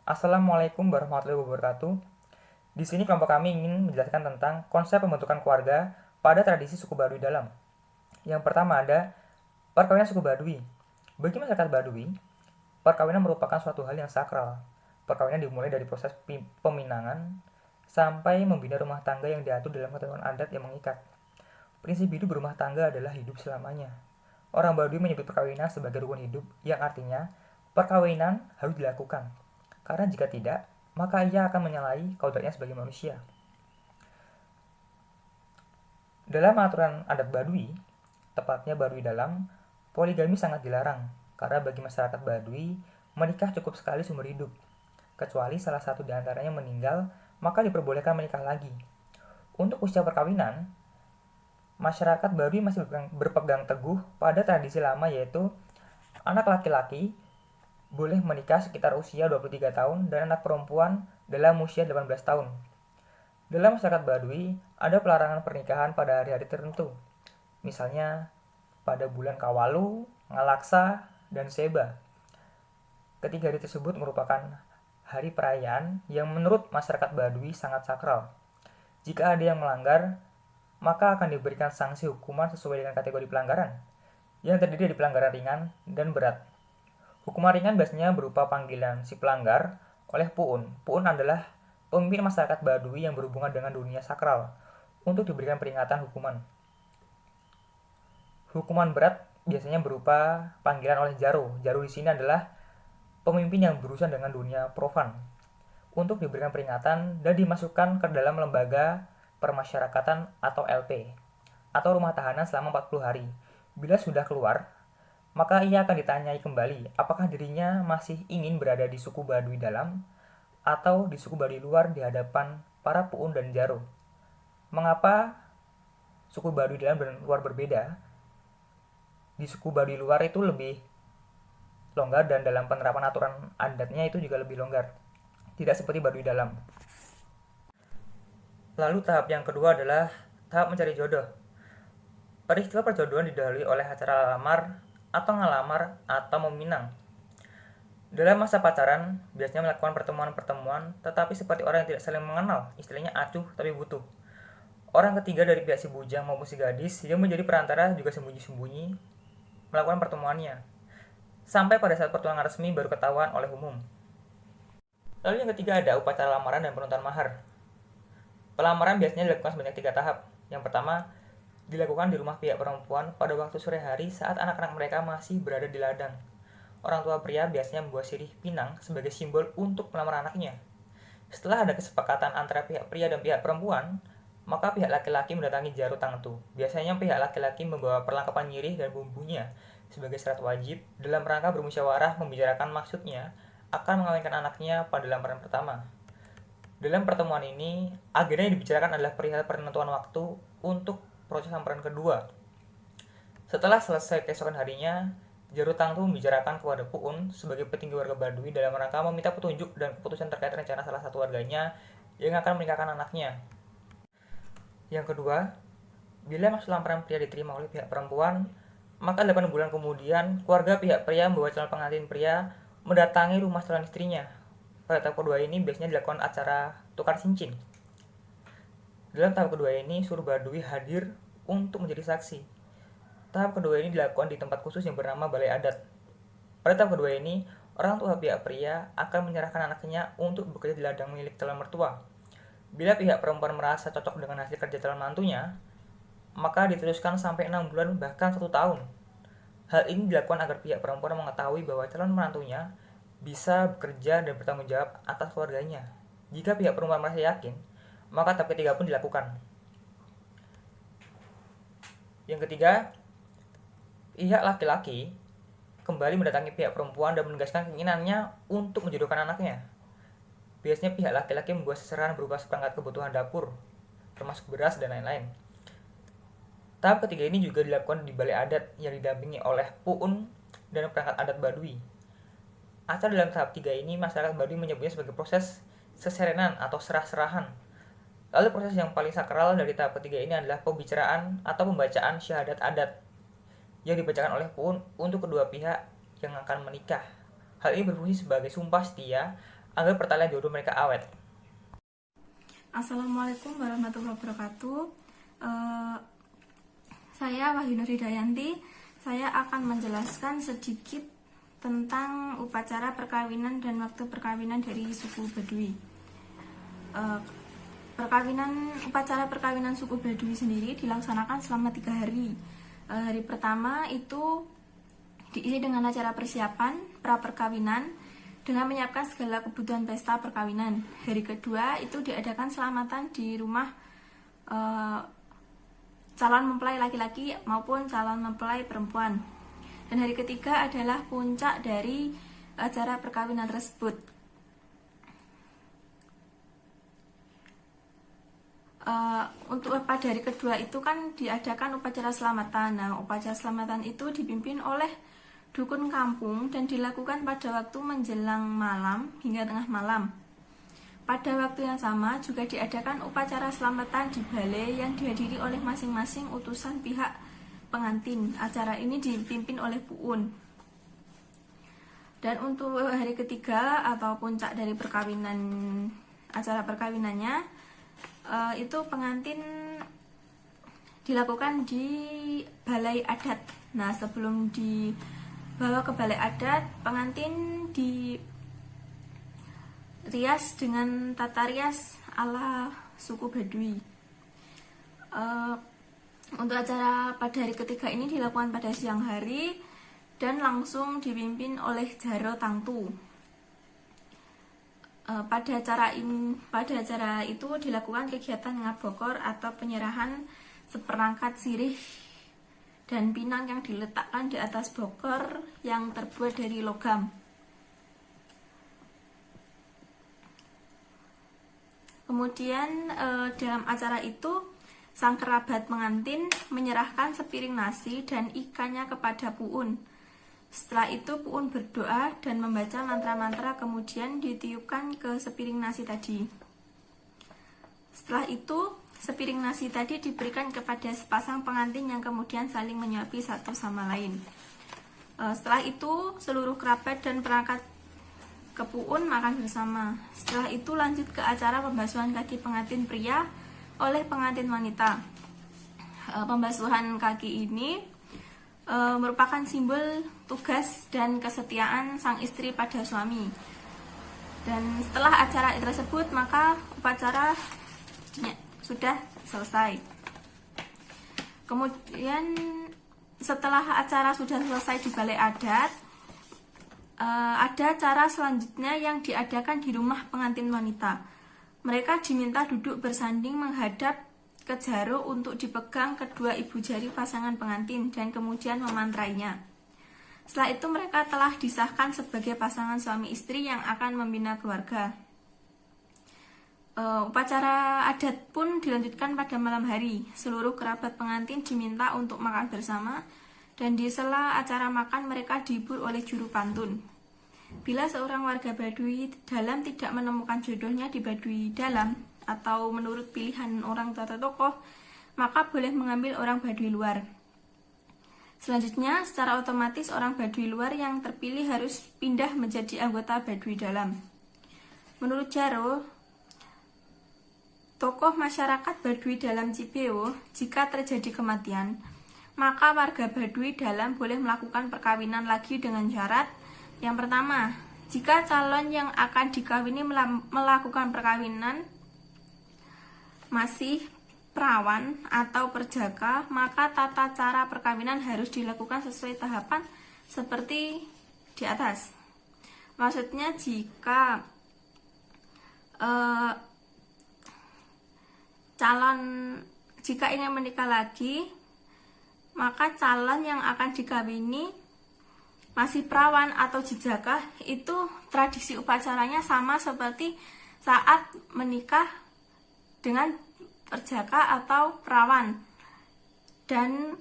Assalamualaikum warahmatullahi wabarakatuh. Di sini kelompok kami ingin menjelaskan tentang konsep pembentukan keluarga pada tradisi suku Baduy Dalam. Yang pertama ada perkawinan suku Baduy. Bagi masyarakat Baduy, perkawinan merupakan suatu hal yang sakral. Perkawinan dimulai dari proses peminangan sampai membina rumah tangga yang diatur dalam ketentuan adat yang mengikat. Prinsip hidup berumah tangga adalah hidup selamanya. Orang Baduy menyebut perkawinan sebagai rukun hidup yang artinya perkawinan harus dilakukan. Karena jika tidak, maka ia akan menyalahi kodratnya sebagai manusia. Dalam aturan adat Baduy, tepatnya Baduy Dalam, poligami sangat dilarang karena bagi masyarakat Baduy, menikah cukup sekali seumur hidup. Kecuali salah satu di antaranya meninggal, maka diperbolehkan menikah lagi. Untuk usia perkawinan, masyarakat Baduy masih berpegang teguh pada tradisi lama yaitu anak laki-laki boleh menikah sekitar usia 23 tahun dan anak perempuan dalam usia 18 tahun. Dalam masyarakat Baduy, ada pelarangan pernikahan pada hari-hari tertentu. Misalnya pada bulan Kawalu, Ngalaksa, dan Seba. Ketiga hari tersebut merupakan hari perayaan yang menurut masyarakat Baduy sangat sakral. Jika ada yang melanggar, maka akan diberikan sanksi hukuman sesuai dengan kategori pelanggaran, yang terdiri dari pelanggaran ringan dan berat. Hukuman ringan biasanya berupa panggilan si pelanggar oleh Puun. Puun adalah pemimpin masyarakat Baduy yang berhubungan dengan dunia sakral untuk diberikan peringatan hukuman. Hukuman berat biasanya berupa panggilan oleh Jaro. Jaro di sini adalah pemimpin yang berurusan dengan dunia profan untuk diberikan peringatan dan dimasukkan ke dalam lembaga permasyarakatan atau LP atau rumah tahanan selama 40 hari. Bila sudah keluar, maka ia akan ditanyai kembali apakah dirinya masih ingin berada di suku Baduy Dalam atau di suku Baduy Luar di hadapan para Puun dan Jaro. Mengapa suku Baduy Dalam dan Luar berbeda? Di suku Baduy Luar itu lebih longgar dan dalam penerapan aturan adatnya itu juga lebih longgar. Tidak seperti Baduy Dalam. Lalu tahap yang kedua adalah tahap mencari jodoh. Peristiwa perjodohan didahului oleh acara lamar atau ngelamar atau meminang. Dalam masa pacaran, biasanya melakukan pertemuan-pertemuan, tetapi seperti orang yang tidak saling mengenal, istilahnya acuh tapi butuh. Orang ketiga dari pihak si bujang maupun si gadis yang menjadi perantara juga sembunyi-sembunyi melakukan pertemuannya. Sampai pada saat pertunangan resmi baru ketahuan oleh umum. Lalu yang ketiga ada upacara lamaran dan penentuan mahar. Pelamaran biasanya dilakukan sebanyak 3 tahap. Yang pertama, dilakukan di rumah pihak perempuan pada waktu sore hari saat anak-anak mereka masih berada di ladang. Orang tua pria biasanya membuat sirih pinang sebagai simbol untuk melamar anaknya. Setelah ada kesepakatan antara pihak pria dan pihak perempuan, maka pihak laki-laki mendatangi Jaro Tangtu. Biasanya pihak laki-laki membawa perlengkapan nyirih dan bumbunya sebagai syarat wajib dalam rangka bermusyawarah membicarakan maksudnya akan mengawinkan anaknya pada lamaran pertama. Dalam pertemuan ini, agenda yang dibicarakan adalah perihal penentuan waktu untuk proses lamaran kedua. Setelah selesai keesokan harinya, Jaro Tangtu membicarakan kepada Puun sebagai petinggi warga Baduy dalam rangka meminta petunjuk dan keputusan terkait rencana salah satu warganya yang akan menikahkan anaknya. Yang kedua, bila maksud lamaran pria diterima oleh pihak perempuan, maka 8 bulan kemudian keluarga pihak pria membawa calon pengantin pria mendatangi rumah calon istrinya. Pada tahap kedua ini biasanya dilakukan acara tukar cincin. Dalam tahap kedua ini, seluruh Baduy hadir untuk menjadi saksi. Tahap kedua ini dilakukan di tempat khusus yang bernama Balai Adat. Pada tahap kedua ini, orang tua pihak pria akan menyerahkan anaknya untuk bekerja di ladang milik calon mertua. Bila pihak perempuan merasa cocok dengan hasil kerja calon mantunya, maka diteruskan sampai 6 bulan bahkan 1 tahun. Hal ini dilakukan agar pihak perempuan mengetahui bahwa calon menantunya bisa bekerja dan bertanggung jawab atas keluarganya. Jika pihak perempuan merasa yakin, maka tahap ketiga pun dilakukan. Yang ketiga, pihak laki-laki kembali mendatangi pihak perempuan dan menegaskan keinginannya untuk menjodohkan anaknya. Biasanya pihak laki-laki membuat seserahan berupa seperangkat kebutuhan dapur, termasuk beras dan lain-lain. Tahap ketiga ini juga dilakukan di balai adat yang didampingi oleh Puun dan perangkat adat Baduy. Acara dalam tahap 3 ini masyarakat Baduy menyebutnya sebagai proses seserenan atau serah-serahan. Lalu proses yang paling sakral dari tahap ketiga ini adalah pembicaraan atau pembacaan syahadat adat yang dibacakan oleh Puun untuk kedua pihak yang akan menikah. Hal ini berfungsi sebagai sumpah setia agar pertalian jodoh mereka awet. Assalamualaikum warahmatullahi wabarakatuh. Eh, saya Wahyu Nur Hidayanti. Saya akan menjelaskan sedikit tentang upacara perkawinan dan waktu perkawinan dari suku Baduy. Eh, upacara perkawinan suku Baduy sendiri dilaksanakan selama 3 hari. Hari pertama itu diisi dengan acara persiapan pra perkawinan dengan menyiapkan segala kebutuhan pesta perkawinan. Hari kedua itu diadakan selamatan di rumah calon mempelai laki-laki maupun calon mempelai perempuan. Dan hari ketiga adalah puncak dari acara perkawinan tersebut. Untuk pada hari kedua itu kan diadakan upacara selamatan. Nah, upacara selamatan itu dipimpin oleh dukun kampung dan dilakukan pada waktu menjelang malam hingga tengah malam. Pada waktu yang sama juga diadakan upacara selamatan di balai yang dihadiri oleh masing-masing utusan pihak pengantin. Acara ini dipimpin oleh Puun. Dan untuk hari ketiga atau puncak dari acara perkawinannya, itu pengantin dilakukan di balai adat. Nah, sebelum dibawa ke balai adat, pengantin dirias dengan tata rias ala suku Baduy. Untuk acara pada hari ketiga ini dilakukan pada siang hari dan langsung dipimpin oleh Jaro Tangtu. Pada acara itu dilakukan kegiatan ngabokor atau penyerahan seperangkat sirih dan pinang yang diletakkan di atas bokor yang terbuat dari logam. Kemudian dalam acara itu sang kerabat pengantin menyerahkan sepiring nasi dan ikannya kepada Puun. Setelah itu Puun berdoa dan membaca mantra-mantra, kemudian ditiupkan ke sepiring nasi tadi. Setelah itu sepiring nasi tadi diberikan kepada sepasang pengantin yang kemudian saling menyuapi satu sama lain. Setelah itu seluruh kerabat dan perangkat ke Puun makan bersama. Setelah itu lanjut ke acara pembasuhan kaki pengantin pria oleh pengantin wanita. Pembasuhan kaki ini merupakan simbol tugas dan kesetiaan sang istri pada suami. Dan setelah acara tersebut, maka upacara sudah selesai. Kemudian setelah acara sudah selesai di balai adat, ada acara selanjutnya yang diadakan di rumah pengantin wanita. Mereka diminta duduk bersanding menghadap ke Jaro untuk dipegang kedua ibu jari pasangan pengantin dan kemudian memantrainya. Setelah itu mereka telah disahkan sebagai pasangan suami istri yang akan membina keluarga. Upacara adat pun dilanjutkan pada malam hari. Seluruh kerabat pengantin diminta untuk makan bersama dan di sela acara makan mereka dihibur oleh juru pantun. Bila seorang warga Baduy dalam tidak menemukan jodohnya di Baduy dalam atau menurut pilihan orang tua atau tokoh, maka boleh mengambil orang Baduy luar. Selanjutnya, secara otomatis orang Baduy luar yang terpilih harus pindah menjadi anggota Baduy dalam. Menurut Jaro, tokoh masyarakat Baduy dalam Cibeo, jika terjadi kematian, maka warga Baduy dalam boleh melakukan perkawinan lagi dengan syarat yang pertama, jika calon yang akan dikawini melakukan perkawinan masih perawan atau perjaka, maka tata cara perkawinan harus dilakukan sesuai tahapan seperti di atas. Maksudnya jika jika ingin menikah lagi, maka calon yang akan dikawini masih perawan atau jejaka, itu tradisi upacaranya sama seperti saat menikah dengan perjaka atau perawan. Dan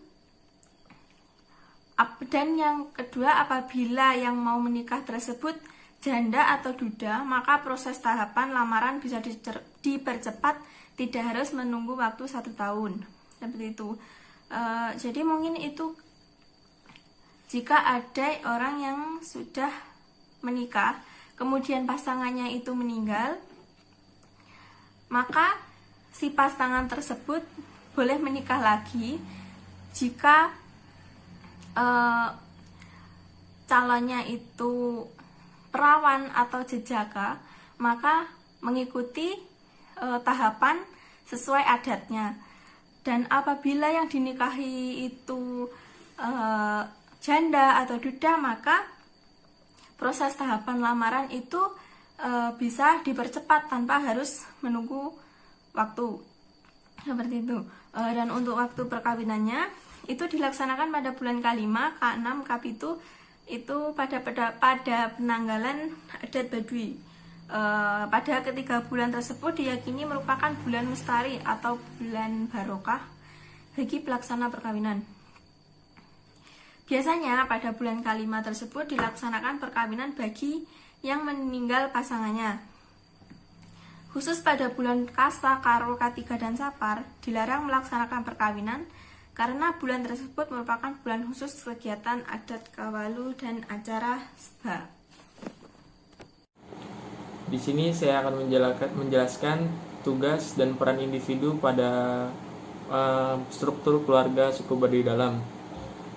yang kedua, apabila yang mau menikah tersebut janda atau duda, maka proses tahapan lamaran bisa dipercepat, tidak harus menunggu waktu 1 tahun. Seperti itu. Jadi mungkin itu jika ada orang yang sudah menikah kemudian pasangannya itu meninggal, maka si pasangan tersebut boleh menikah lagi jika calonnya itu perawan atau jejaka, maka mengikuti tahapan sesuai adatnya. Dan apabila yang dinikahi itu janda atau duda, maka proses tahapan lamaran itu bisa dipercepat tanpa harus menunggu waktu seperti itu. Dan untuk waktu perkawinannya itu dilaksanakan pada bulan K5, K6, K7 itu pada penanggalan adat Baduy. Pada ketiga bulan tersebut diyakini merupakan bulan mustari atau bulan barokah bagi pelaksana perkawinan. Biasanya pada bulan K5 tersebut dilaksanakan perkawinan bagi yang meninggal pasangannya. Khusus pada bulan Kasta, Karo, K3 dan Sapar dilarang melaksanakan perkawinan karena bulan tersebut merupakan bulan khusus kegiatan adat kawalu dan acara seba. Di sini saya akan menjelaskan tugas dan peran individu pada struktur keluarga suku Baduy Dalam.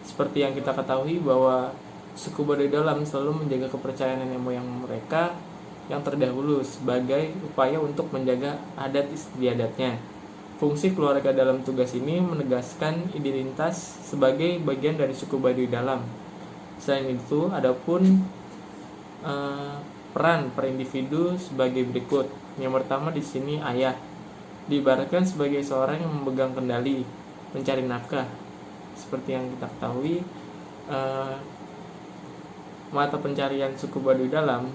Seperti yang kita ketahui bahwa suku Baduy Dalam selalu menjaga kepercayaan nenek moyang mereka yang terdahulu sebagai upaya untuk menjaga adat istiadatnya. Fungsi keluarga dalam tugas ini menegaskan identitas sebagai bagian dari suku Baduy Dalam. Selain itu, adapun peran per individu sebagai berikut. Yang pertama di sini ayah diibaratkan sebagai seorang yang memegang kendali, mencari nafkah. Seperti yang kita ketahui, mata pencarian suku Baduy Dalam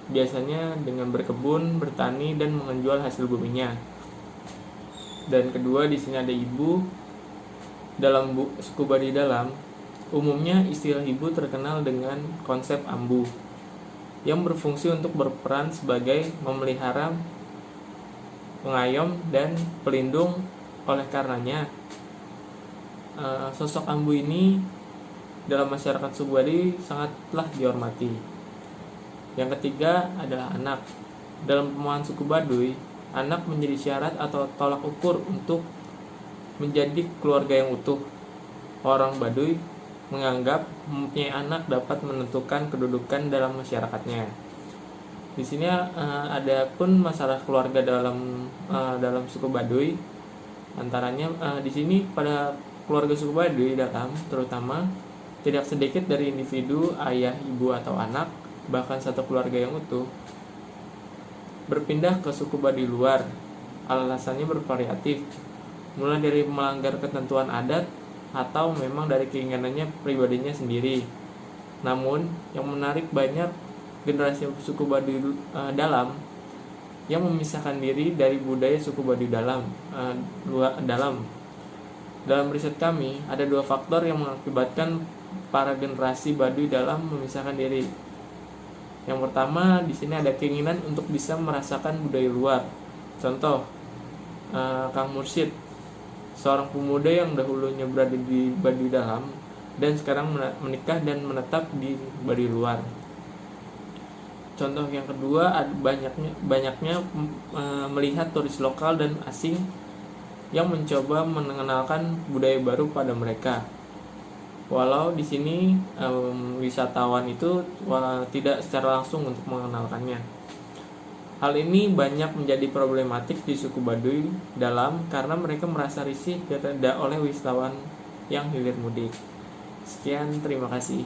biasanya dengan berkebun, bertani, dan menjual hasil buminya. Dan kedua di sini ada ibu. Dalam suku Baduy Dalam, umumnya istilah ibu terkenal dengan konsep ambu, yang berfungsi untuk berperan sebagai memelihara, pengayom, dan pelindung. Oleh karenanya, sosok ambu ini dalam masyarakat suku Baduy sangatlah dihormati. Yang ketiga adalah anak. Dalam pemahaman suku Baduy, anak menjadi syarat atau tolak ukur untuk menjadi keluarga yang utuh. Orang Baduy menganggap mempunyai anak dapat menentukan kedudukan dalam masyarakatnya. Di sini ada pun masalah keluarga dalam suku Baduy. Antaranya di sini pada keluarga suku Baduy Dalam terutama tidak sedikit dari individu ayah, ibu atau anak, bahkan satu keluarga yang utuh berpindah ke suku Baduy luar. Alasannya bervariatif, mulai dari melanggar ketentuan adat atau memang dari keinginannya pribadinya sendiri. Namun yang menarik, banyak generasi suku Baduy Dalam yang memisahkan diri dari budaya suku Baduy Dalam. Dalam riset kami, ada dua faktor yang mengakibatkan para generasi Baduy Dalam memisahkan diri. Yang pertama, di sini ada keinginan untuk bisa merasakan budaya luar. Contoh, Kang Mursyid, seorang pemuda yang dahulunya berada di Baduy Dalam dan sekarang menikah dan menetap di Baduy luar. Contoh yang kedua, banyaknya melihat turis lokal dan asing yang mencoba mengenalkan budaya baru pada mereka. Walau di sini wisatawan itu tidak secara langsung untuk mengenalkannya. Hal ini banyak menjadi problematik di suku Baduy Dalam karena mereka merasa risih terhadap oleh wisatawan yang hilir mudik. Sekian, terima kasih.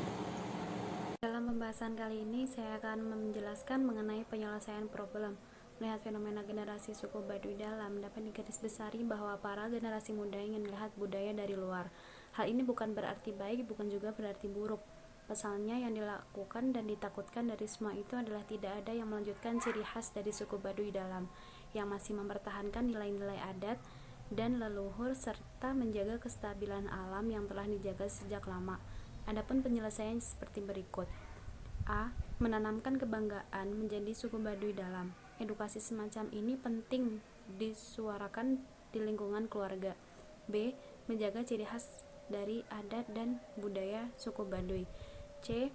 Dalam pembahasan kali ini saya akan menjelaskan mengenai penyelesaian problem. Melihat fenomena generasi suku Baduy Dalam dapat digarisbesari bahwa para generasi muda ingin melihat budaya dari luar. Hal ini bukan berarti baik, bukan juga berarti buruk. Pasalnya yang dilakukan dan ditakutkan dari semua itu adalah tidak ada yang melanjutkan ciri khas dari suku Baduy Dalam yang masih mempertahankan nilai-nilai adat dan leluhur serta menjaga kestabilan alam yang telah dijaga sejak lama. Adapun penyelesaian seperti berikut. A. Menanamkan kebanggaan menjadi suku Baduy Dalam. Edukasi semacam ini penting disuarakan di lingkungan keluarga. B. Menjaga ciri khas dari adat dan budaya suku Baduy. C.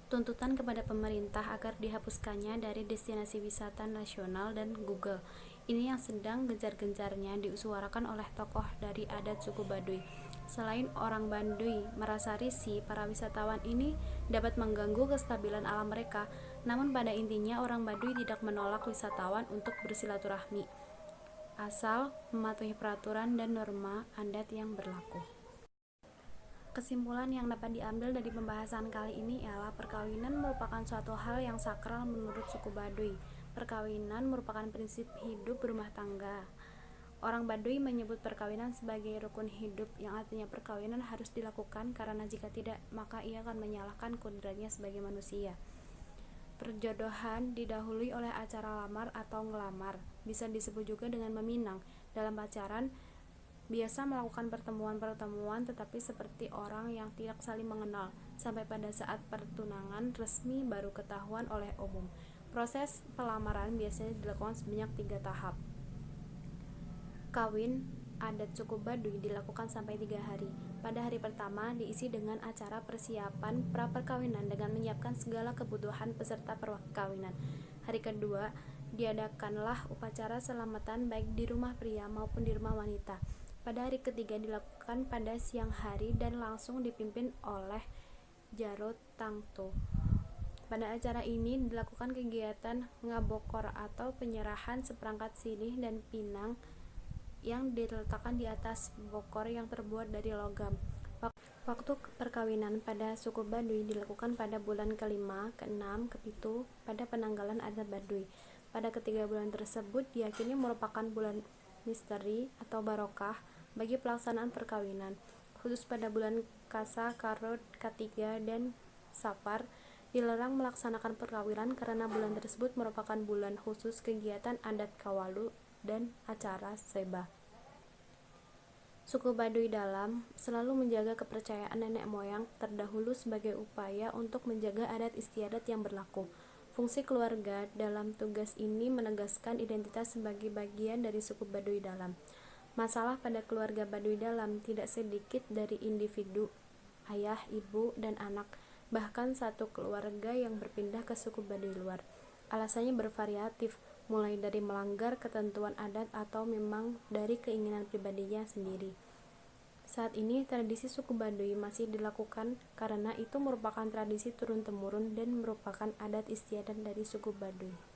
tuntutan kepada pemerintah agar dihapuskannya dari destinasi wisata nasional dan Google. Ini yang sedang gencar-gencarnya disuarakan oleh tokoh dari adat suku Baduy. Selain orang Baduy merasa risih, para wisatawan ini dapat mengganggu kestabilan alam mereka. Namun pada intinya orang Baduy tidak menolak wisatawan untuk bersilaturahmi, asal mematuhi peraturan dan norma adat yang berlaku. Kesimpulan yang dapat diambil dari pembahasan kali ini ialah perkawinan merupakan suatu hal yang sakral menurut suku Baduy. Perkawinan merupakan prinsip hidup berumah tangga. Orang Baduy menyebut perkawinan sebagai rukun hidup, yang artinya perkawinan harus dilakukan karena jika tidak, maka ia akan menyalahkan kodratnya sebagai manusia. Perjodohan didahului oleh acara lamar atau ngelamar, bisa disebut juga dengan meminang. Dalam pacaran, biasa melakukan pertemuan-pertemuan tetapi seperti orang yang tidak saling mengenal, sampai pada saat pertunangan resmi baru ketahuan oleh umum. Proses pelamaran biasanya dilakukan sebanyak 3 tahap. Kawin adat suku Baduy dilakukan sampai 3 hari. Pada hari pertama diisi dengan acara persiapan pra-perkawinan dengan menyiapkan segala kebutuhan peserta perkawinan. Hari kedua diadakanlah upacara selamatan baik di rumah pria maupun di rumah wanita. Pada hari ketiga dilakukan pada siang hari dan langsung dipimpin oleh Jaro Tangto. Pada acara ini dilakukan kegiatan ngabokor atau penyerahan seperangkat sirih dan pinang yang diletakkan di atas bokor yang terbuat dari logam. Waktu perkawinan pada suku Baduy dilakukan pada bulan ke-5, ke-6, ke-7 pada penanggalan adat Baduy. Pada ketiga bulan tersebut diyakini merupakan bulan misteri atau barokah bagi pelaksanaan perkawinan. Khusus pada bulan Kasa, Karot, Katiga, dan Safar dilarang melaksanakan perkawinan karena bulan tersebut merupakan bulan khusus kegiatan adat Kawalu dan acara Seba. Suku Baduy Dalam selalu menjaga kepercayaan nenek moyang terdahulu sebagai upaya untuk menjaga adat istiadat yang berlaku. Fungsi keluarga dalam tugas ini menegaskan identitas sebagai bagian dari suku Baduy Dalam. Masalah pada keluarga Baduy Dalam tidak sedikit dari individu, ayah, ibu, dan anak, bahkan satu keluarga yang berpindah ke suku Baduy luar. Alasannya bervariatif, mulai dari melanggar ketentuan adat atau memang dari keinginan pribadinya sendiri. Saat ini tradisi suku Baduy masih dilakukan karena itu merupakan tradisi turun-temurun dan merupakan adat istiadat dari suku Baduy.